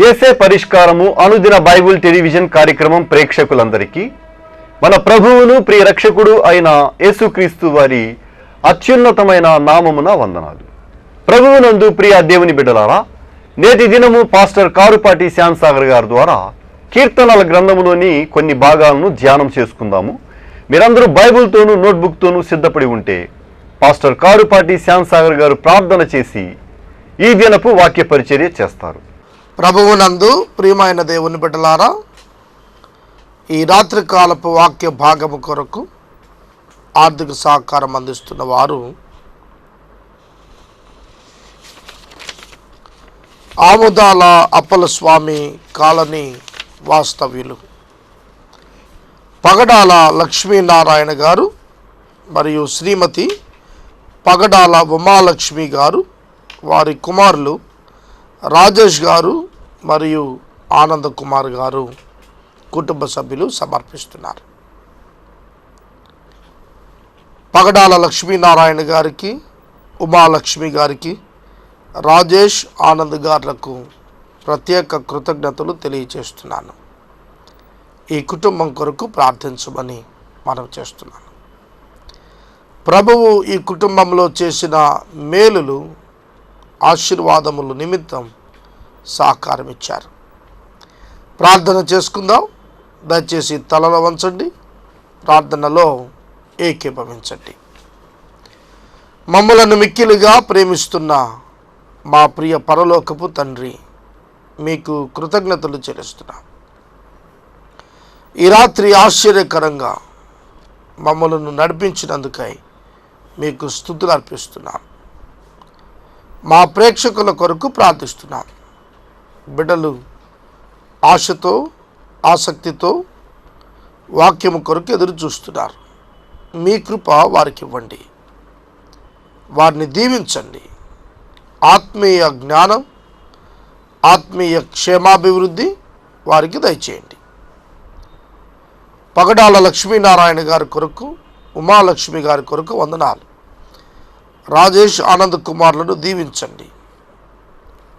యేసే పరిష్కారము అనుదిన Bible television కార్యక్రమం ప్రేక్షకులందరికీ మన ప్రభువును ప్రియ రక్షకుడు అయిన యేసుక్రీస్తు వారి అత్యున్నతమైన నామమున వందనాలు. ప్రభువునందు ప్రియ దేవుని బిడ్డలారా, నేటి దినము పాస్టర్ కారుపాటి శ్యాంసాగర్ గారి ద్వారా కీర్తనల గ్రంథములోని కొన్ని భాగాలను ధ్యానం చేసుకుందాము. మీరందరూ బైబిల్తోనూ నోట్బుక్తోనూ సిద్ధపడి ఉంటే పాస్టర్ కారుపాటి శ్యాంసాగర్ గారు ప్రార్థన చేసి ఈ దినపు వాక్య పరిచర్య చేస్తారు. ప్రభువునందు ప్రియమైన దేవుని బిడ్డలారా, ఈ రాత్రికాలపు వాక్య భాగము కొరకు ఆర్థిక సహకారం అందిస్తున్న వారు ఆముదాల అప్పల స్వామి కాలనీ వాస్తవ్యులు పగడాల లక్ష్మీనారాయణ గారు మరియు శ్రీమతి పగడాల ఉమాలక్ష్మి గారు, వారి కుమారులు రాజేష్ గారు మరియు ఆనంద కుమార్ గారు కుటుంబ సభ్యులు సమర్పిస్తున్నారు. పగడాల లక్ష్మీనారాయణ గారికి, ఉమాలక్ష్మి గారికి, రాజేష్ ఆనంద్ గారులకు ప్రత్యేక కృతజ్ఞతలు తెలియచేస్తున్నాను. ఈ కుటుంబం కొరకు ప్రార్థించమని మనం చేస్తున్నాను. ప్రభువు ఈ కుటుంబంలో చేసిన మేలులు, ఆశీర్వాదములు నిమిత్తం సహకారం ఇచ్చారు. ప్రార్థన చేసుకుందాం. దయచేసి తలలో వంచండి, ప్రార్థనలో ఏకీభవించండి. మమ్మలను మిక్కిలిగా ప్రేమిస్తున్న మా ప్రియ పరలోకపు తండ్రి, మీకు కృతజ్ఞతలు చెల్లిస్తున్నాం. ఈ రాత్రి ఆశ్చర్యకరంగా మమ్మలను నడిపించినందుకై మీకు స్తుతులు అర్పిస్తున్నాం. మా ప్రేక్షకుల కొరకు ప్రార్థిస్తున్నాం. బిడ్డలు ఆశతో, ఆసక్తితో వాక్యము కొరకు ఎదురు చూస్తున్నారు. మీ కృప వారికి ఇవ్వండి, వారిని దీవించండి. ఆత్మీయ జ్ఞానం, ఆత్మీయ క్షేమాభివృద్ధి వారికి దయచేయండి. పగడాల లక్ష్మీనారాయణ గారి కొరకు, ఉమాలక్ష్మి గారి కొరకు వందనాలు. రాజేష్ ఆనంద్ కుమార్లను దీవించండి.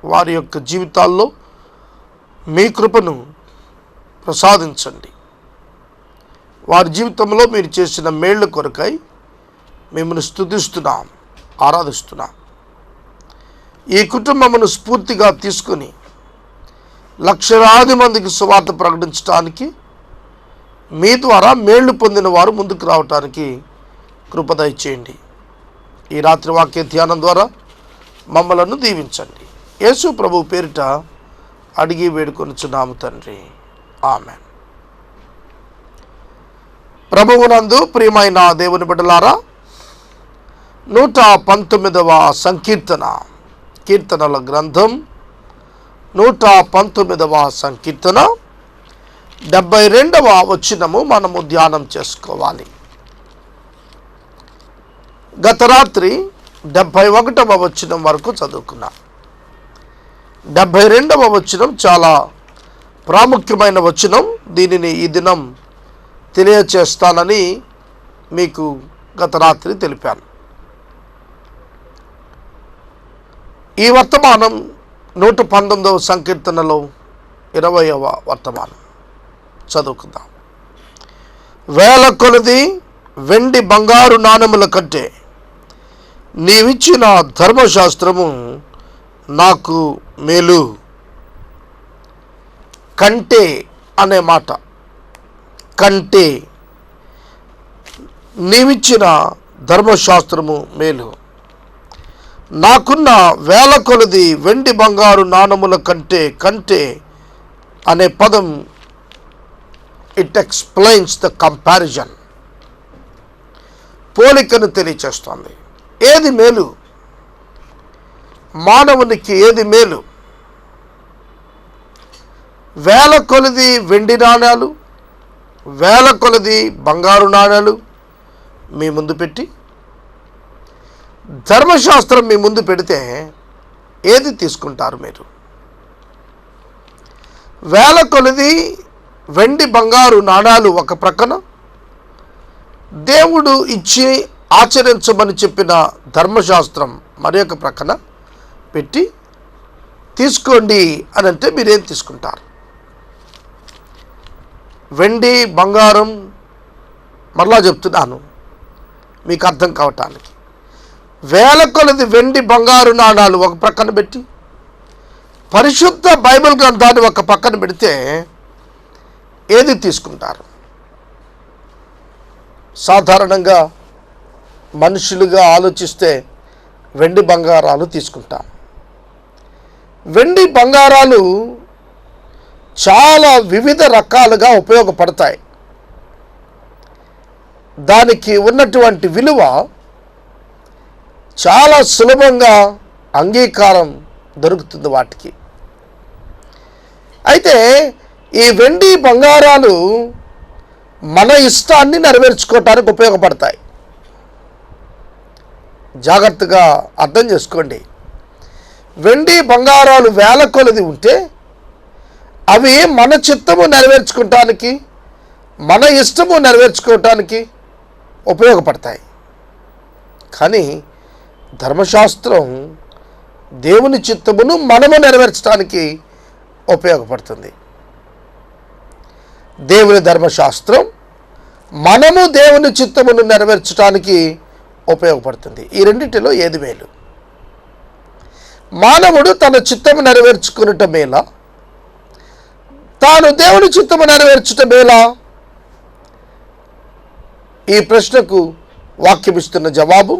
వారి యొక్క జీవితాల్లో మీ కృపను ప్రసాదించండి. వారి జీవితంలో మీరు చేసిన మేళ్ల కొరకై మిమ్మల్ని స్తుతిస్తున్నాం, ఆరాధిస్తున్నాం. ఈ కుటుంబమును స్ఫూర్తిగా తీసుకుని లక్షలాది మందికి సువార్త ప్రకటించడానికి, మీ ద్వారా మేళ్లు పొందిన వారు ముందుకు రావటానికి కృప దయచేయండి. ఈ రాత్రి వాక్య ధ్యానం ద్వారా మమ్మలను దీవించండి. యేసు ప్రభు పేరిట అడిగి వేడుకొనుచున్నాము తండ్రి, ఆమెన్. ప్రభువునందు ప్రియమైన దేవుని బిడ్డలారా, 119వ సంకీర్తన, కీర్తనల గ్రంథం 119వ సంకీర్తన 72వ వచనము మనము ధ్యానం చేసుకోవాలి. గత రాత్రి 71వ వచనం వరకు చదువుకున్నాం. 72వ వచనం చాలా ప్రాముఖ్యమైన వచనం. దీనిని ఈ దినం తెలియచేస్తానని మీకు గత రాత్రి తెలిపాను. ఈ వర్తమానం 119వ సంకీర్తనలో 20వ వర్తమానం చదువుకుందాం. వేల కొలది వెండి బంగారు నాణెముల కంటే నీవిచ్చిన ధర్మశాస్త్రము నాకు మేలు. కంటే అనే మాట, కంటే, నీవిచ్చిన ధర్మశాస్త్రము మేలు. నాకున్న వేల కొలది వెండి బంగారు నాణముల కంటే, కంటే అనే పదం ఇట్ ఎక్స్ప్లెయిన్స్ ద కంపారిజన్, పోలికను తెలియచేస్తుంది. ఏది మేలు? మానవునికి ఏది మేలు? వేల కొలది వెండి నాణాలు, వేల కొలది బంగారు నాణాలు మీ ముందు పెట్టి, ధర్మశాస్త్రం మీ ముందు పెడితే ఏది తీసుకుంటారు మీరు? వేల కొలది వెండి బంగారు నాణాలు ఒక ప్రక్కన, దేవుడు ఇచ్చి ఆచరించమని చెప్పిన ధర్మశాస్త్రం మరి ఒక ప్రక్కన పెట్టి తీసుకోండి అని అంటే మీరేం తీసుకుంటారు? వెండి బంగారం, మరలా చెప్తున్నాను మీకు అర్థం కావటానికి, వేల కొలది వెండి బంగారు నాణాలు ఒక ప్రక్కన పెట్టి పరిశుద్ధ బైబిల్ గ్రంథాన్ని ఒక పక్కన పెడితే ఏది తీసుకుంటారు? సాధారణంగా మనుషులుగా ఆలోచిస్తే వెండి బంగారాలు తీసుకుంటాం. వెండి బంగారాలు చాలా వివిధ రకాలుగా ఉపయోగపడతాయి. దానికి ఉన్నటువంటి విలువ చాలా సులభంగా అంగీకారం దొరుకుతుంది వాటికి. అయితే ఈ వెండి బంగారాలు మన ఇష్టాన్ని నెరవేర్చుకోవటానికి ఉపయోగపడతాయి. జాగ్రత్తగా అర్థం చేసుకోండి. వెండి బంగారాలు వేల కొలది ఉంటే అవి మన చిత్తము నెరవేర్చుకోవటానికి, మన ఇష్టము నెరవేర్చుకోవటానికి ఉపయోగపడతాయి. కానీ ధర్మశాస్త్రం దేవుని చిత్తమును మనము నెరవేర్చడానికి ఉపయోగపడుతుంది. దేవుని ధర్మశాస్త్రం మనము దేవుని చిత్తమును నెరవేర్చడానికి ఉపయోగపడుతుంది. ఈ రెండింటిలో ఏది మేలు? మానవుడు తన చిత్తము నెరవేర్చుకున్నట మేలా, తాను దేవుని చిత్తము నెరవేర్చుట మేలా? ఈ ప్రశ్నకు వాక్యం ఇస్తున్న జవాబు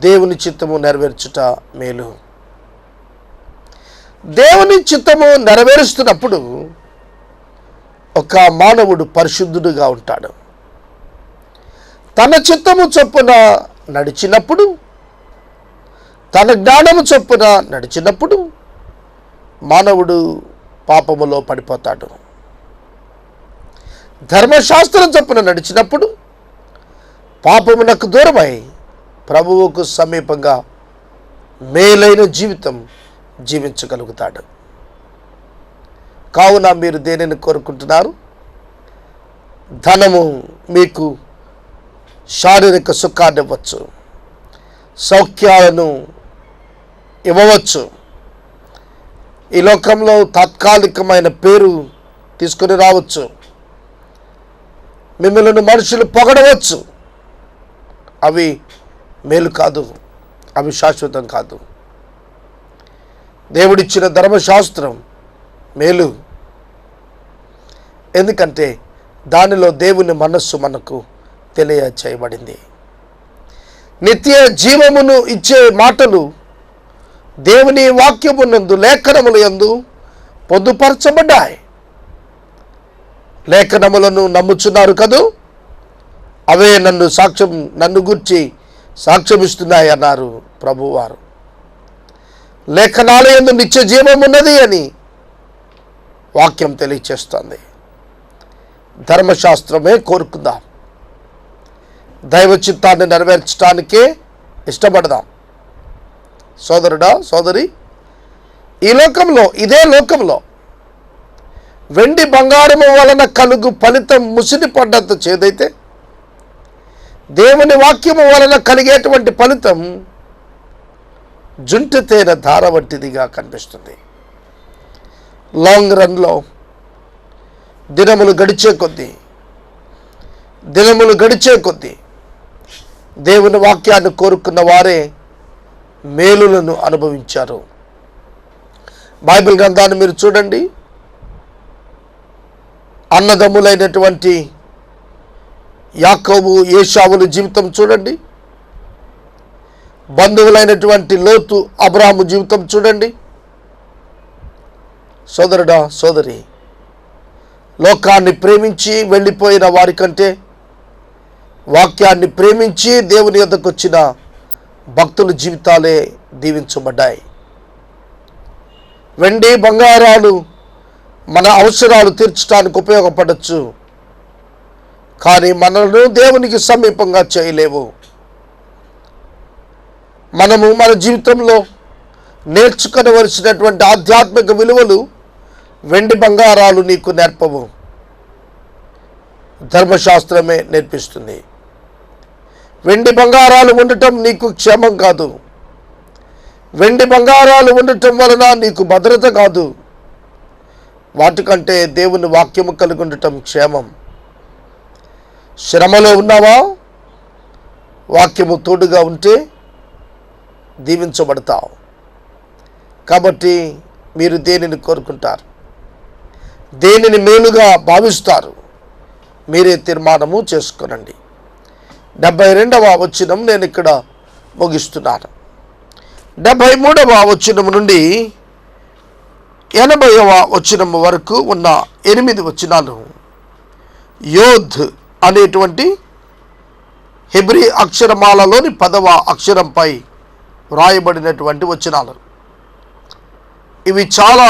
దేవుని చిత్తము నెరవేర్చుట మేలు. దేవుని చిత్తము నెరవేరుస్తున్నప్పుడు ఒక మానవుడు పరిశుద్ధుడుగా ఉంటాడు. తన చిత్తము చొప్పున నడిచినప్పుడు, తన జ్ఞానము చొప్పున నడిచినప్పుడు మానవుడు పాపములో పడిపోతాడు. ధర్మశాస్త్రం చొప్పున నడిచినప్పుడు పాపమునకు దూరమై ప్రభువుకు సమీపంగా మేలైన జీవితం జీవించగలుగుతాడు. కావున మీరు దేనిని కోరుకుంటున్నారు? ధనము మీకు శారీరక సుఖాన్ని ఇవ్వచ్చు, సౌఖ్యాలను ఇవ్వవచ్చు, ఈ లోకంలో తాత్కాలికమైన పేరు తీసుకొని రావచ్చు, మిమ్మల్ని మనుషులు పొగడవచ్చు. అవి మేలు కాదు, అవి శాశ్వతం కాదు. దేవుడిచ్చిన ధర్మశాస్త్రం మేలు. ఎందుకంటే దానిలో దేవుని మనస్సు మనకు తెలియచేయబడింది. నిత్య జీవమును ఇచ్చే మాటలు దేవుని వాక్యమునందు, లేఖనముల యందు పొందుపరచబడ్డాయి. లేఖనములను నమ్ముచున్నారు కదూ, అవే నన్ను గూర్చి సాక్ష్యమిస్తున్నాయి అన్నారు ప్రభువారు. లేఖనాల యందు నిత్య జీవం ఉన్నది అని వాక్యం తెలియచేస్తుంది. ధర్మశాస్త్రమే కోరుకుందాం, దైవ చిత్తాన్ని నెరవేర్చడానికే ఇష్టపడదాం. సోదరుడా, సోదరి, ఈ లోకంలో, ఇదే లోకంలో వెండి బంగారము వలన కలుగు ఫలితం ముసిడి పడ్డంత చేదైతే, దేవుని వాక్యము వలన కలిగేటువంటి ఫలితం జుంటి తేనె ధార వంటిదిగా కనిపిస్తుంది. లాంగ్ రన్లో దినములు గడిచే కొద్దీ దేవుని వాక్యాన్ని కోరుకున్న వారే మేలులను అనుభవించారు. బైబిల్ గ్రంథాన్ని మీరు చూడండి. అన్నదమ్ములైనటువంటి యాకోబు, ఏశావుల జీవితం చూడండి. బంధువులైనటువంటి లోతు, అబ్రాహాము జీవితం చూడండి. సోదరుడా, సోదరి, లోకాన్ని ప్రేమించి వెళ్ళిపోయిన వారి కంటే వాక్యాన్ని ప్రేమించి దేవుని యొద్దకు వచ్చిన భక్తుల జీవితాలే దీవించబడ్డాయి. వెండి బంగారాలు మన అవసరాలు తీర్చడానికి ఉపయోగపడవచ్చు, కానీ మనల్ని దేవునికి సమీపంగా చేయలేవు. మనము మన జీవితంలో నేర్చుకోవలసినటువంటి ఆధ్యాత్మిక విలువలు వెండి బంగారాలు నీకు నేర్పవు, ధర్మశాస్త్రమే నేర్పిస్తుంది. వెండి బంగారాలు ఉండటం నీకు క్షేమం కాదు. వెండి బంగారాలు ఉండటం వలన నీకు భద్రత కాదు, వాటికంటే దేవుని వాక్యము కలిగి ఉండటం క్షేమం. శ్రమలో ఉన్నావా? వాక్యము తోడుగా ఉంటే దీవించబడతావు. కాబట్టి మీరు దేనిని కోరుకుంటారు? దేనిని మేలుగా భావిస్తారు? మీరే తీర్మానము చేసుకొనండి. 72వ వచనం నేను ఇక్కడ ముగిస్తున్నాను. 73వ వచనం నుండి 80వ వచనం వరకు ఉన్న 8 వచనాలు యోధ్ అనేటువంటి హెబ్రీ అక్షరమాలలోని 10వ అక్షరంపై వ్రాయబడినటువంటి వచనాలు. ఇవి చాలా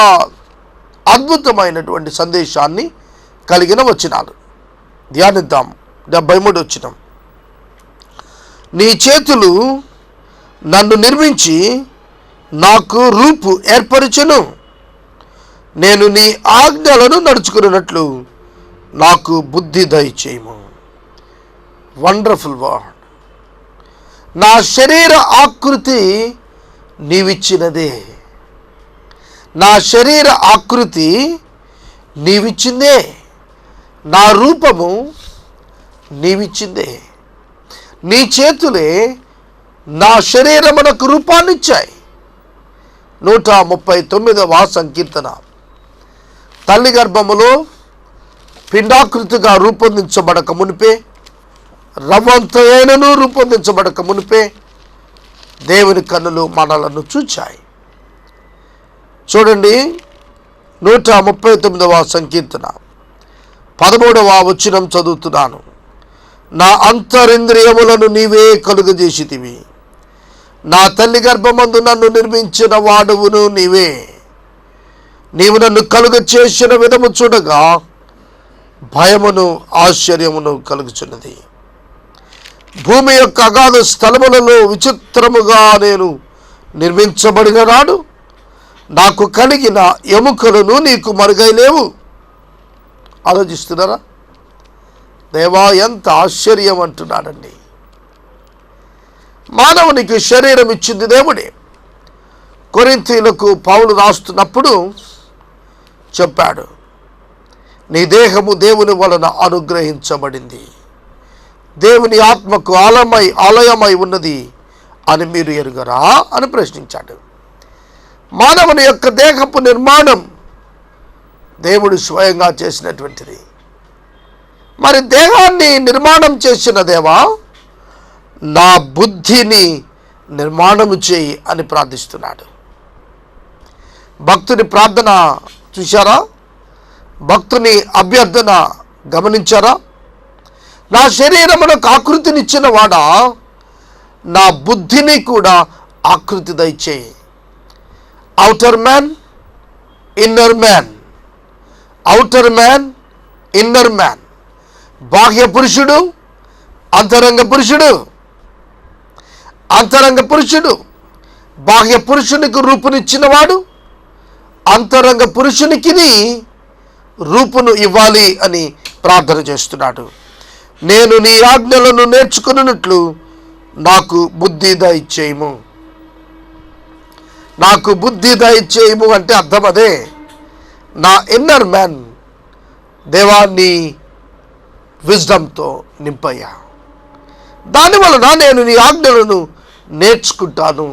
అద్భుతమైనటువంటి సందేశాన్ని కలిగిన వచనాలు. ధ్యానిద్దాం. 73 వచనం. నీ చేతులు నన్ను నిర్మించి నాకు రూపు ఏర్పరచెను. నేను నీ ఆజ్ఞలను నడుచుకున్నట్లు నాకు బుద్ధి దయచేయము. Wonderful word. నా శరీర ఆకృతి నీవిచ్చినదే. నా శరీర ఆకృతి నీవిచ్చిందే. నా రూపము నీవిచ్చిందే. నీ చేతులే నా శరీరమునకు రూపాన్నిచ్చాయి. 139వ సంకీర్తన. తల్లి గర్భములో పిండాకృతిగా రూపొందించబడక మునిపే, రవ్వంతైనను రూపొందించబడక మునిపే దేవుని కన్నులు మనలను చూచాయి. చూడండి, 139వ సంకీర్తన 13వ వచనం చదువుతున్నాను. నా అంతరింద్రియములను నీవే కలుగజేసితివి. నా తల్లి గర్భమందు నన్ను నిర్మించిన వాడువును నీవే. నీవు నన్ను కలుగ చేసిన విధము చూడగా భయమును ఆశ్చర్యమును కలుగుచున్నది. భూమి యొక్క అగాధ స్థలములలో విచిత్రముగా నేను నిర్మించబడిన నాడు నాకు కలిగిన ఎముకలను నీకు మరుగై లేవు. ఆలోచిస్తున్నారా? దేవా, ఎంత ఆశ్చర్యం అంటున్నాడండి. మానవునికి శరీరం ఇచ్చింది దేవుడే. కొరింథీయులకు పౌలు రాస్తున్నప్పుడు చెప్పాడు, నీ దేహము దేవుని వలన అనుగ్రహించబడింది, దేవుని ఆత్మకు ఆలయమై ఉన్నది అని మీరు ఎరుగరా అని ప్రశ్నించాడు. మానవుని యొక్క దేహపు నిర్మాణం దేవుడు స్వయంగా చేసినటువంటిది. మరి దేహాన్ని నిర్మాణం చేసిన దేవా, నా బుద్ధిని నిర్మాణము చేయి అని ప్రార్థిస్తున్నాడు. భక్తుని ప్రార్థన చూశారా? భక్తుని అభ్యర్థన గమనించారా? నా శరీరమునకు ఆకృతినిచ్చిన వాడా, నా బుద్ధిని కూడా ఆకృతి దయచేయి. Outer man, inner man. Outer man, inner man. బాహ్య పురుషుడు, అంతరంగ పురుషుడు. అంతరంగ పురుషుడు బాహ్య పురుషునికి రూపునిచ్చినవాడు అంతరంగ పురుషునికి రూపును ఇవ్వాలి అని ప్రార్థన చేస్తున్నాడు. నేను నీ ఆజ్ఞలను నేర్చుకున్నట్లు నాకు బుద్ధి దయచేయము. నాకు బుద్ధి దయచేయము అంటే అర్థం అదే. నా ఇన్నర్ మ్యాన్ దేవాన్ని విజ్డమ్తో నింపయ్యా. దానివలన నేను నీ ఆజ్ఞలను నేర్చుకుంటాను.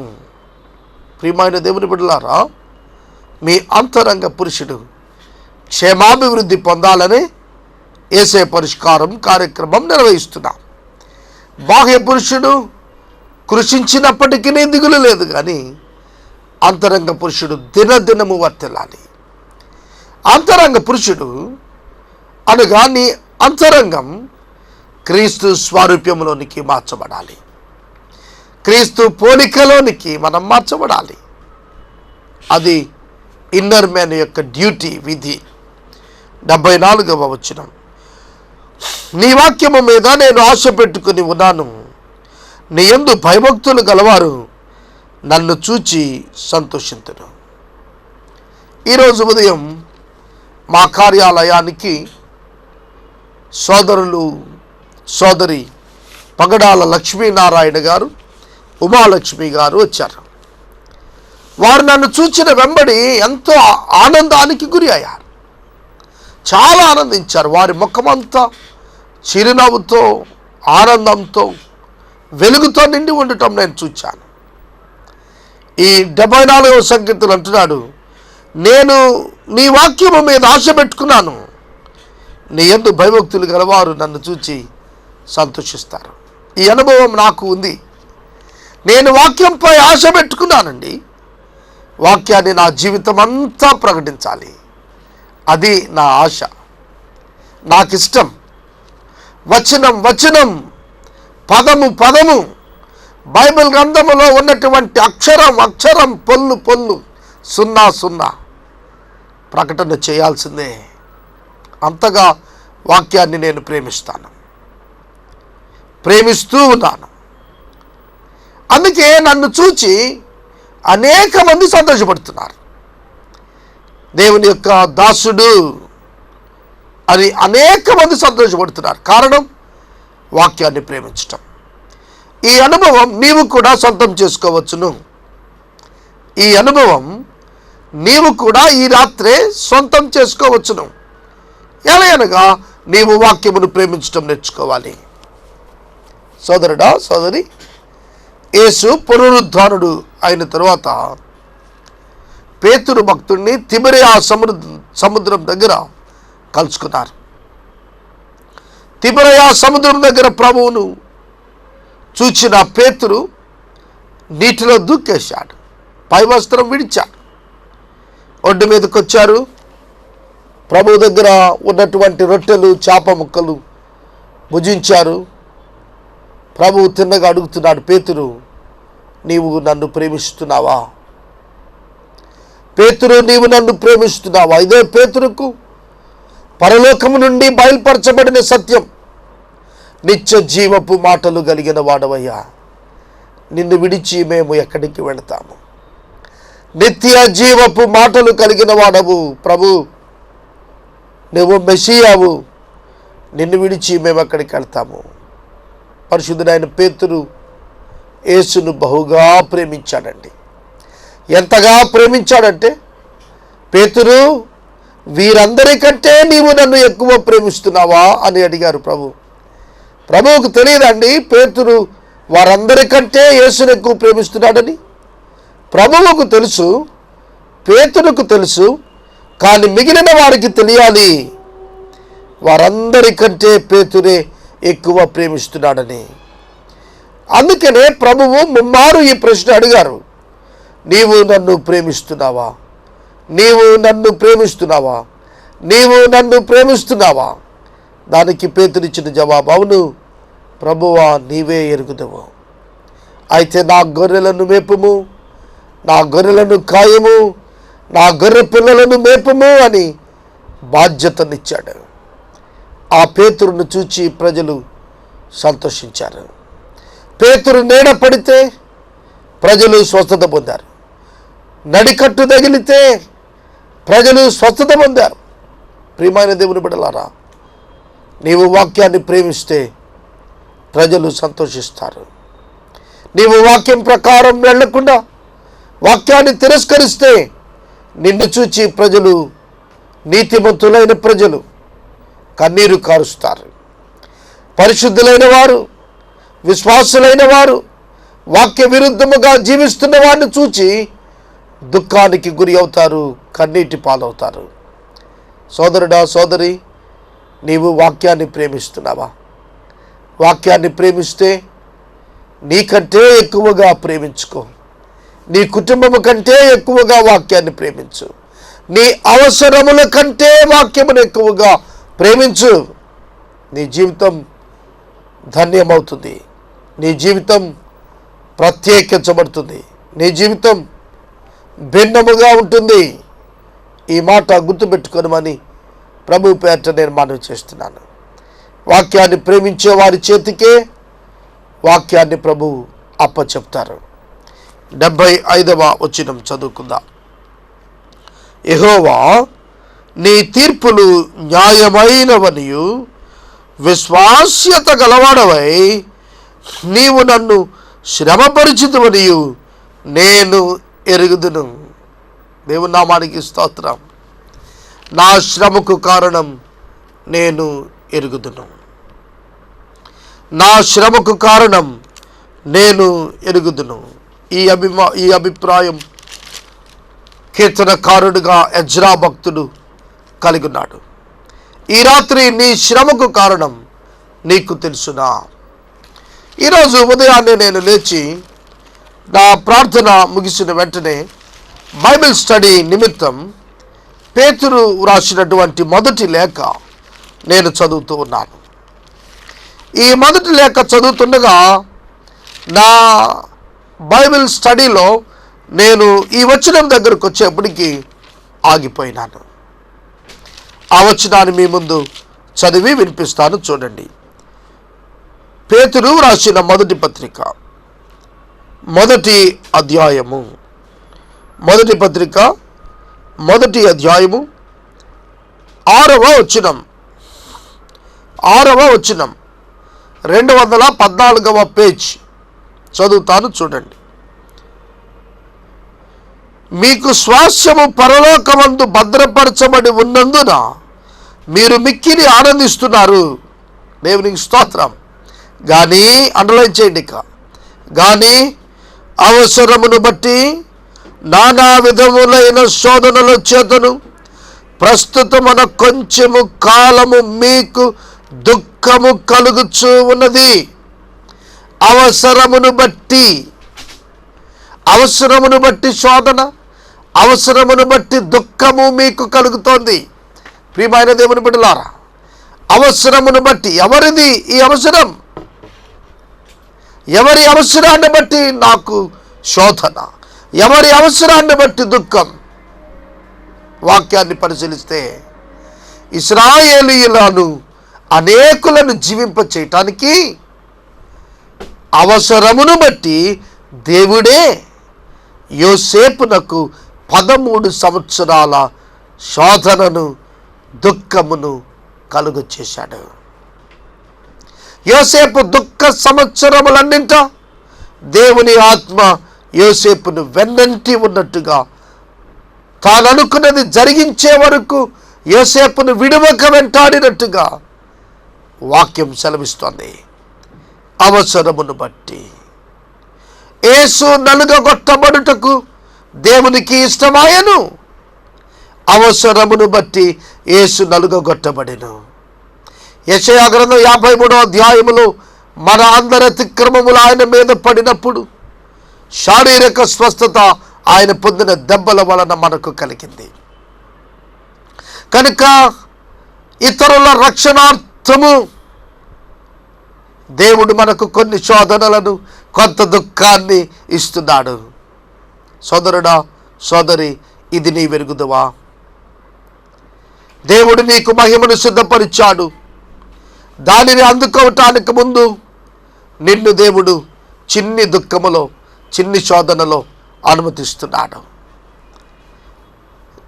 ప్రియమైన దేవుని బిడ్డలారా, మీ అంతరంగ పురుషుడు క్షేమాభివృద్ధి పొందాలని యేసే పరిష్కారం కార్యక్రమం నిర్వహిస్తున్నాం. బాహ్య పురుషుడు కృషించినప్పటికీ దిగులు లేదు, కానీ అంతరంగ పురుషుడు దినదినము వర్తిల్లాలి. అంతరంగ పురుషుడు అనగా నీ అంతరంగం క్రీస్తు స్వారూప్యంలోనికి మార్చబడాలి. క్రీస్తు పోలికలోనికి మనం మార్చబడాలి. అది ఇన్నర్ మ్యాన్ యొక్క డ్యూటీ, విధి. 74వ వచనం. నీ వాక్యము మీద నేను ఆశ పెట్టుకుని ఉన్నాను. నీ యందు భయభక్తులు గలవారు నన్ను చూచి సంతోషింతును. ఈరోజు ఉదయం మా కార్యాలయానికి సోదరి పగడాల లక్ష్మీనారాయణ గారు, ఉమాలక్ష్మి గారు వచ్చారు. వారు నన్ను చూచిన వెంబడి ఎంతో ఆనందానికి గురి అయ్యారు, చాలా ఆనందించారు. వారి ముఖమంతా చిరునవ్వుతో, ఆనందంతో, వెలుగుతో నిండి ఉండటం నేను చూచాను. ఈ 74వ సంకీర్తన అంటున్నాడు, నేను నీ వాక్యము మీద ఆశ పెట్టుకున్నాను, నీ యందు భయభక్తులు గలవారు నన్ను చూచి సంతోషిస్తారు. ఈ అనుభవం నాకు ఉంది. నేను వాక్యంపై ఆశ పెట్టుకున్నానండి. వాక్యాన్ని నా జీవితం అంతా ప్రకటించాలి, అది నా ఆశ. నాకిష్టం. వచనం వచనం, పదము పదము, బైబిల్ గ్రంథములో ఉన్నటువంటి అక్షరం అక్షరం, పొల్లు పొల్లు, సున్నా సున్నా ప్రకటన చేయాల్సిందే. అంతగా వాక్యాన్ని నేను ప్రేమిస్తాను, ప్రేమిస్తూ ఉన్నాను. అందుకే నన్ను చూచి అనేక మంది సంతోషపడుతున్నారు. దేవుని యొక్క దాసుడు అని అనేక మంది సంతోషపడుతున్నారు. కారణం వాక్యాన్ని ప్రేమించటం. ఈ అనుభవం నీవు కూడా సొంతం చేసుకోవచ్చును. ఈ అనుభవం నీవు కూడా ఈ రాత్రే సొంతం చేసుకోవచ్చును. ఎలాగనగా నీవు వాక్యమును ప్రేమించటం నేర్చుకోవాలి. సోదరుడా, సోదరి, యేసు పునరుద్ధానుడు అయిన తరువాత పేతురు భక్తుడిని తిబెరియా సముద్రం దగ్గర కలుసుకున్నారు. తిబెరియా సముద్రం దగ్గర ప్రభువును చూచిన పేతురు నీటిలో దూకేశాడు, పై వస్త్రం విడిచాడు. ఒడ్డు మీదకి వచ్చారు. ప్రభు దగ్గర ఉన్నటువంటి రొట్టెలు, చేప ముక్కలు భుజించారు. ప్రభువు తిన్నగా అడుగుతున్నాడు, పేతురు, నీవు నన్ను ప్రేమిస్తున్నావా? పేతురు, నీవు నన్ను ప్రేమిస్తున్నావా? ఇదే పేతురుకు పరలోకము నుండి బయలుపరచబడిన సత్యం. నిత్య జీవపు మాటలు కలిగిన వాడవయ్యా, నిన్ను విడిచి మేము ఎక్కడికి వెళతాము? నిత్య జీవపు మాటలు కలిగిన వాడవు ప్రభు, నువ్వు మెస్సియావు, నిన్ను విడిచి మేము ఎక్కడికి వెళ్తాము? పరిశుద్ధుడైన పేతురు యేసును బహుగా ప్రేమించాడండి. ఎంతగా ప్రేమించాడంటే, పేతురు, వీరందరికంటే నీవు నన్ను ఎక్కువ ప్రేమిస్తున్నావా అని అడిగారు ప్రభు. ప్రభువుకు తెలియదండి పేతురు వారందరికంటే యేసును ఎక్కువ ప్రేమిస్తున్నాడని. ప్రభువుకు తెలుసు, పేతురుకు తెలుసు, కానీ మిగిలిన వారికి తెలియాలి వారందరికంటే పేతురే ఎక్కువ ప్రేమిస్తున్నాడని. అందుకనే ప్రభువు ముమ్మారు ఈ ప్రశ్న అడిగారు, నీవు నన్ను ప్రేమిస్తున్నావా? నీవు నన్ను ప్రేమిస్తున్నావా? నీవు నన్ను ప్రేమిస్తున్నావా? దానికి పేతురిచ్చిన జవాబు, అవును ప్రభువా, నీవే ఎరుగుదవు. అయితే నా గొర్రెలను మేపుము, నా గొర్రెలను కాయము, నా గొర్రె పిల్లలను మేపుము అని బాధ్యతనిచ్చాడు. ఆ పేతురును చూచి ప్రజలు సంతోషించారు. పేతురు నీడ పడితే ప్రజలు స్వస్థత పొందారు. నడికట్టు తగిలితే ప్రజలు స్వస్థత పొందారు. ప్రియమైన దేవుని బిడ్డలారా, నీవు వాక్యాన్ని ప్రేమిస్తే ప్రజలు సంతోషిస్తారు. నీవు వాక్యం ప్రకారం వెళ్లకుండా వాక్యాన్ని తిరస్కరిస్తే నిన్ను చూచి ప్రజలు, నీతిమంతులైన ప్రజలు కన్నీరు కారుస్తారు. పరిశుద్ధులైన వారు, విశ్వాసులైన వారు వాక్య విరుద్ధముగా జీవిస్తున్న వారిని చూచి దుఃఖానికి గురి అవుతారు, కన్నీటి పాలవుతారు. సోదరుడా, సోదరి, నీవు వాక్యాన్ని ప్రేమిస్తున్నావా? వాక్యాన్ని ప్రేమిస్తే నీకంటే ఎక్కువగా ప్రేమించుకో. నీ కుటుంబము కంటే ఎక్కువగా వాక్యాన్ని ప్రేమించు. నీ అవసరముల కంటే వాక్యమును ఎక్కువగా ప్రేమించు. నీ జీవితం ధన్యమవుతుంది. నీ జీవితం ప్రత్యేకించబడుతుంది. నీ జీవితం భిన్నముగా ఉంటుంది. ఈ మాట గుర్తుపెట్టుకోనమని ప్రభు పేరిట నేను మనవి చేస్తున్నాను. వాక్యాన్ని ప్రేమించే వారి చేతికే వాక్యాన్ని ప్రభు అప్పచెప్తారు. 75వ వచనం చదువుకుందాం. యెహోవా, నీ తీర్పులు న్యాయమైనవనియు విశ్వాస్యత గలవాడవై నీవు నన్ను శ్రమపరిచితువనియు నేను ఎరుగుదును. దేవుని నామానికి స్తోత్రం. నా శ్రమకు కారణం నేను ఎరుగుదును. నా శ్రమకు కారణం నేను ఎరుగుదును. ఈ అభిప్రాయం కీర్తనకారుడిగా ఎజ్రా భక్తుడు కలిగి ఉన్నాడు. ఈ రాత్రి నీ శ్రమకు కారణం నీకు తెలుసునా? ఈరోజు ఉదయాన్నే నేను లేచి నా ప్రార్థన ముగిసిన వెంటనే బైబిల్ స్టడీ నిమిత్తం పేతురు రాసినటువంటి మొదటి లేఖ నేను చదువుతూ ఉన్నాను. ఈ మొదటి లేఖ చదువుతుండగా నా బైబిల్ స్టడీలో నేను ఈ వచనం దగ్గరకు వచ్చేప్పటికి ఆగిపోయినాను. ఆ వచనాన్ని మీ ముందు చదివి వినిపిస్తాను, చూడండి. పేతురు రాసిన మొదటి పత్రిక మొదటి అధ్యాయము, మొదటి పత్రిక మొదటి అధ్యాయము 6వ వచనం 214వ పేజ్ చదువుతాను, చూడండి. మీకు స్వాస్యము పరలోకమందు భద్రపరచబడి ఉన్నందున మీరు మిక్కిలి ఆనందిస్తున్నారు. దేవునికి స్తోత్రం. కానీ అండర్లైన్ చేయండి, కానీ అవసరమును బట్టి నానా విధములైన శోధనల చేతను ప్రస్తుతమున కొంచెము కాలము మీకు దుఃఖము కలుగుచూ ఉన్నది. అవసరమును బట్టి శోధన, అవసరమును బట్టి దుఃఖము మీకు కలుగుతోంది. ప్రియమైన దేవుని బిడ్డలారా, అవసరమును బట్టి, ఎవరిది ఈ అవసరం? ఎవరి అవసరాన్ని బట్టి నాకు శోధన, ఎవరి అవసరాన్ని బట్టి దుఃఖం? వాక్యాన్ని పరిశీలిస్తే ఇశ్రాయేలీయులను అనేకులను జీవింప చేయటానికి అవసరమును బట్టి దేవుడే యోసేపునకు 13 సంవత్సరాల శోధనను, దుఃఖమును కలుగచేశాడు. యోసేపు దుఃఖ సంవత్సరములన్నింట దేవుని ఆత్మ యోసేపును వెన్నంటి ఉన్నట్టుగా, తాను అనుకున్నది జరిగించే వరకు యోసేపును విడువక వెంటాడినట్టుగా వాక్యం సెలవిస్తోంది. అవసరమును బట్టి యేసు నలుగగొట్టబడుటకు దేవునికి ఇష్టమాయను. అవసరమును బట్టి యేసు నలుగగొట్టబడెను. యెషయా గ్రంథం 53వ అధ్యాయములో మన అందరి అతిక్రమములు ఆయన మీద పడినప్పుడు శారీరక స్వస్థత ఆయన పొందిన దెబ్బల వలన మనకు కలిగింది. కనుక ఇతరుల రక్షణార్థము దేవుడు మనకు కొన్ని శోధనలను, కొంత దుఃఖాన్ని ఇస్తున్నాడు. సోదరుడా, సోదరి, ఇది నీ వెరుగుదువా? దేవుడు నీకు మహిమను సిద్ధపరిచాడు. దానిని అందుకోవటానికి ముందు నిన్ను దేవుడు చిన్ని దుఃఖములో, చిన్ని శోధనలో అనుమతిస్తున్నాడు.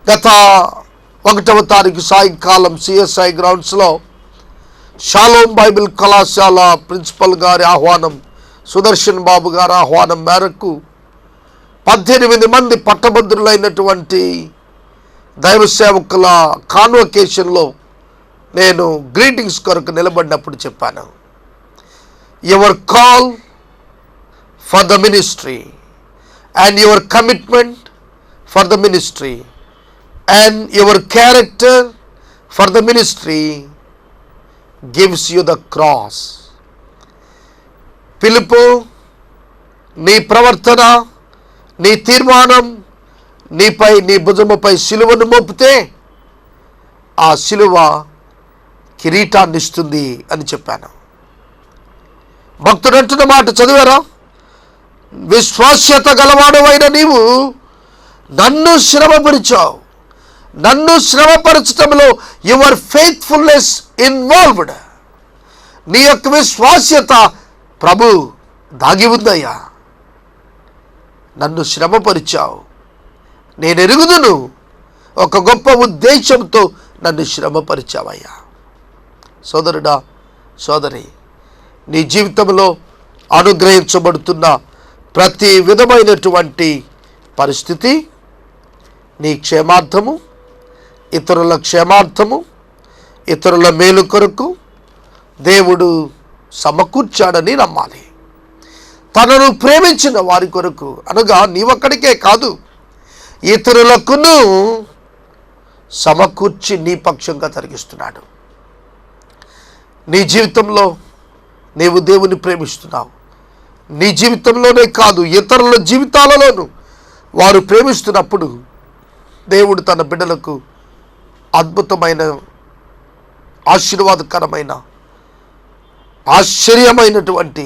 గత 1వ తారీఖు సాయంకాలం CSI గ్రౌండ్స్లో షాలోమ్ బైబిల్ కళాశాల ప్రిన్సిపల్ గారి ఆహ్వానం, సుదర్శన్ బాబు గారి ఆహ్వానం మేరకు 18 మంది పట్టభద్రులైనటువంటి దైవ సేవకుల కాన్వకేషన్లో నేను గ్రీటింగ్స్ కొరకు నిలబడినప్పుడు చెప్పాను, your call for the ministry and your commitment for the ministry and your character for the ministry gives you the cross. పిలుపు, నీ ప్రవర్తన, నీ తీర్మానం నీపై, నీ భుజముపై సిలువను మోపితే ఆ సిలువ కిరీటాన్ని ఇస్తుంది అని చెప్పాను. భక్తుడు అంటున్న మాట చదివారా? విశ్వాస్యత గలవాడవైన నీవు నన్ను శ్రమపరిచావు. నన్ను శ్రమపరచటంలో యువర్ ఫెయిత్ఫుల్నెస్ ఇన్వాల్వ్డ్. నీ యొక్క విశ్వాస్యత ప్రభు దాగి ఉందయ్యా. నన్ను శ్రమపరిచావు, నేను ఎరుగుదును. ఒక గొప్ప ఉద్దేశంతో నన్ను శ్రమపరిచావయ్యా. సోదరుడా, సోదరి, నీ జీవితంలో అనుగ్రహించబడుతున్న ప్రతి విధమైనటువంటి పరిస్థితి, నీ క్షేమార్థము, ఇతరుల క్షేమార్థము, ఇతరుల మేలు కొరకు దేవుడు సమకూర్చాడని నమ్మాలి. తనను ప్రేమించిన వారి కొరకు అనగా నీవొక్కడికే కాదు, ఇతరులకును సమకూర్చి నీ పక్షంగా జరిగిస్తున్నాడు. నీ జీవితంలో నీవు దేవుని ప్రేమిస్తున్నావు. నీ జీవితంలోనే కాదు, ఇతరుల జీవితాలలోనూ వారు ప్రేమిస్తున్నప్పుడు దేవుడు తన బిడ్డలకు అద్భుతమైన, ఆశీర్వాదకరమైన, ఆశ్చర్యమైనటువంటి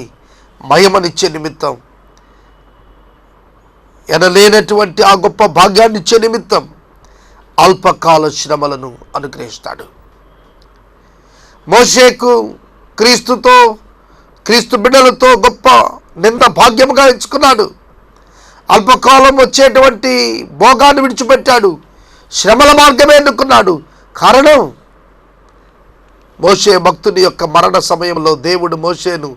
మహిమనిచ్చే నిమిత్తం, ఎనలేనటువంటి ఆ గొప్ప భాగ్యాన్ని ఇచ్చే నిమిత్తం అల్పకాల శ్రమలను అనుగ్రహిస్తాడు. మోషేకు క్రీస్తు బిడ్డలతో గొప్ప నింద భాగ్యముగా ఎంచుకున్నాడు. అల్పకాలం వచ్చేటువంటి భోగాన్ని విడిచిపెట్టాడు. శ్రమల మార్గమే ఎన్నుకున్నాడు. కారణం, మోషే భక్తుని యొక్క మరణ సమయంలో దేవుడు మోషేను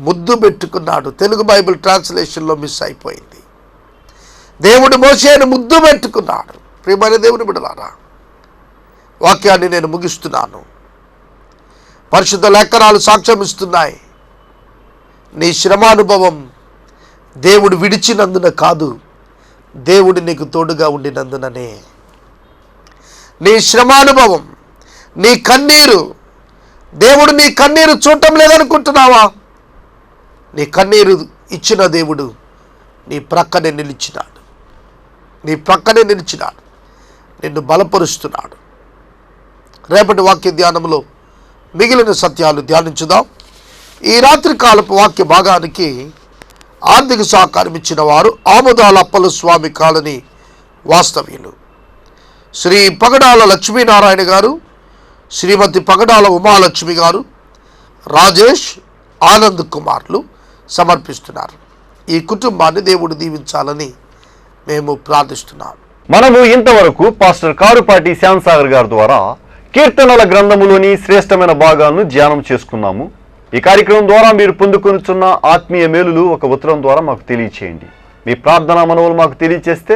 ముద్దు పెట్టుకున్నాడు. తెలుగు బైబిల్ ట్రాన్స్లేషన్లో మిస్ అయిపోయింది. దేవుడు మోషేను ముద్దు పెట్టుకున్నాడు. ప్రియమైన దేవుని బిడ్డలారా, వాక్యాన్ని నేను ముగిస్తున్నాను. పరిశుద్ధ లేఖనాలు సాక్ష్యం ఇస్తున్నాయి. నీ శ్రమానుభవం దేవుడు విడిచినందున కాదు, దేవుడు నీకు తోడుగా ఉండినందుననే. నీ శ్రమానుభవం, నీ కన్నీరు, దేవుడు నీ కన్నీరు చూడటం లేదనుకుంటున్నావా? నీ కన్నీరు ఇచ్చిన దేవుడు నీ ప్రక్కనే నిలిచినాడు. నిన్ను బలపరుస్తున్నాడు. రేపటి వాక్య ధ్యానంలో మిగిలిన సత్యాలు ధ్యానించుదాం. ఈ రాత్రి కాలపు వాక్య భాగానికి ఆర్థిక సహకారం ఇచ్చిన వారు ఆముదాల అప్పల స్వామి కాలనీ వాస్తవ్యులు శ్రీ పగడాల లక్ష్మీనారాయణ గారు, శ్రీమతి పగడాల ఉమాలక్ష్మి గారు, రాజేష్, ఆనంద్ కుమార్లు సమర్పిస్తున్నారు. ఈ కుటుంబాన్ని దేవుడు దీవించాలని మేము ప్రార్థిస్తున్నాం. మనము ఇంతవరకు పాస్టర్ కారుపాటి శ్యాంసాగర్ గారి ద్వారా కీర్తనల గ్రంథములోని శ్రేష్టమైన భాగాలను ధ్యానం చేసుకున్నాము. ఈ కార్యక్రమం ద్వారా మీరు పొందుకొనుచున్న ఆత్మీయ మేలులు ఒక ఉత్తరం ద్వారా మాకు తెలియచేయండి. మీ ప్రార్థనా మనవులు మాకు తెలియచేస్తే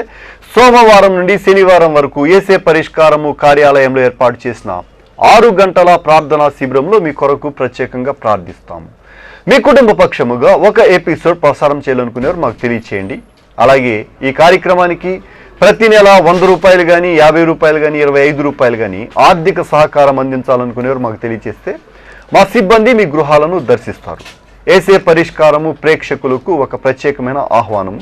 సోమవారం నుండి శనివారం వరకు ఏసే పరిష్కారము కార్యాలయంలో ఏర్పాటు చేసిన 6 గంటల ప్రార్థనా శిబిరంలో మీ కొరకు ప్రత్యేకంగా ప్రార్థిస్తాము. మీ కుటుంబ పక్షముగా ఒక ఎపిసోడ్ ప్రసారం చేయాలనుకునేవారు మాకు తెలియచేయండి. అలాగే ఈ కార్యక్రమానికి ప్రతి నెల 100 రూపాయలు కానీ, 50 రూపాయలు కానీ, 25 రూపాయలు కానీ ఆర్థిక సహకారం అందించాలనుకునేవారు మాకు తెలియచేస్తే మా సిబ్బంది మీ గృహాలను దర్శిస్తారు. ఏసే పరిష్కారము ప్రేక్షకులకు ఒక ప్రత్యేకమైన ఆహ్వానము.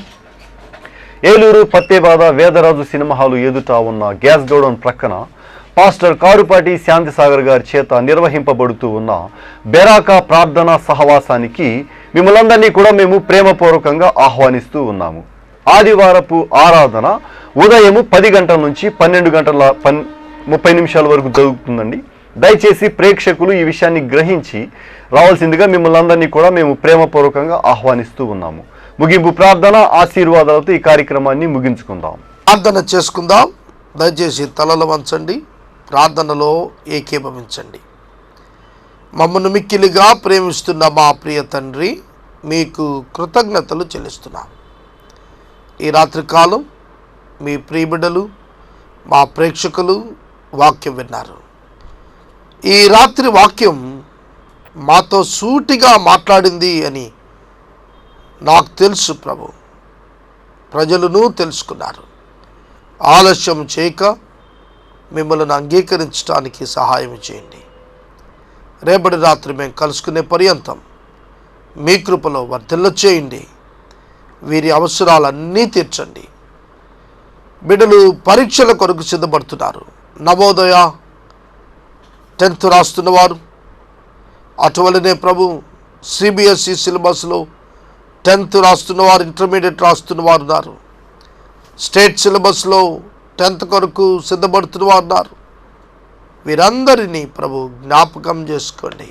ఏలూరు పత్తేబాద వేదరాజు సినిమా హాలు ఎదుట ఉన్న గ్యాస్ గౌడౌన్ ప్రక్కన పాస్టర్ కారుపాటి శాంతిసాగర్ గారి చేత నిర్వహింపబడుతూ ఉన్న బెరాకా ప్రార్థనా సహవాసానికి మిమ్మల్ందరినీ కూడా మేము ప్రేమపూర్వకంగా ఆహ్వానిస్తూ ఉన్నాము. ఆదివారపు ఆరాధన ఉదయము 10 గంటల నుంచి 12 గంటల 30 నిమిషాల వరకు జరుగుతుందండి. దయచేసి ప్రేక్షకులు ఈ విషయాన్ని గ్రహించి రావాల్సిందిగా మిమ్మల్ని అందరినీ కూడా మేము ప్రేమపూర్వకంగా ఆహ్వానిస్తూ ఉన్నాము. ముగింపు ప్రార్థన ఆశీర్వాదాలతో ఈ కార్యక్రమాన్ని ముగించుకుందాం. ప్రార్థన చేసుకుందాం. దయచేసి తలలు వంచండి, ప్రార్థనలో ఏకీభవించండి. మమ్మల్ని మిక్కిలిగా ప్రేమిస్తున్న మా ప్రియ తండ్రి, మీకు కృతజ్ఞతలు చెల్లిస్తున్నాం. ఈ రాత్రికాలం మీ ప్రియబిడ్డలు, మా ప్రేక్షకులు వాక్యం విన్నారు. ఈ రాత్రి వాక్యం మాతో సూటిగా మాట్లాడింది అని నాకు తెలుసు ప్రభు. ప్రజలను తెలుసుకున్నారు. ఆలస్యం చేయక మిమ్మల్ని అంగీకరించడానికి సహాయం చేయండి. రేపటి రాత్రి మేము కలుసుకునే పర్యంతం మీ కృపలో వర్ధిల్ల చేయండి. వీరి అవసరాలన్నీ తీర్చండి. బిడ్డలు పరీక్షల కొరకు సిద్ధపడుతున్నారు. నవోదయ 10th రాస్తున్నవారు, అటువలనే ప్రభు CBSE సిలబస్లో 10th రాస్తున్నవారు, ఇంటర్మీడియట్ రాస్తున్నవారు ఉన్నారు. స్టేట్ సిలబస్లో 10th కొరకు సిద్ధపడుతున్నవారు ఉన్నారు. వీరందరినీ ప్రభు జ్ఞాపకం చేసుకోండి.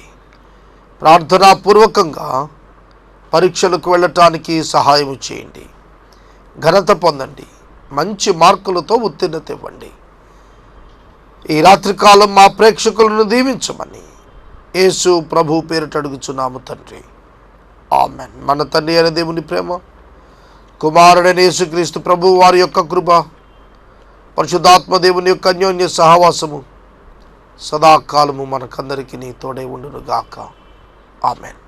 ప్రార్థనాపూర్వకంగా పరీక్షలకు వెళ్ళటానికి సహాయం చేయండి. ఘనత పొందండి. మంచి మార్కులతో ఉత్తీర్ణత ఇవ్వండి. ఈ రాత్రికాలం మా ప్రేక్షకులను దీవించమని యేసు ప్రభు పేరిట అడుగుచున్నాము తండ్రి. ఆమెన్. మన తండ్రి అయిన దేవుని ప్రేమ, కుమారుడైన యేసుక్రీస్తు ప్రభు వారి యొక్క కృప, పరిశుద్ధాత్మ దేవుని యొక్క అన్యోన్య సహవాసము సదాకాలము మనకందరికీ తోడై ఉండును గాక. ఆమేన్.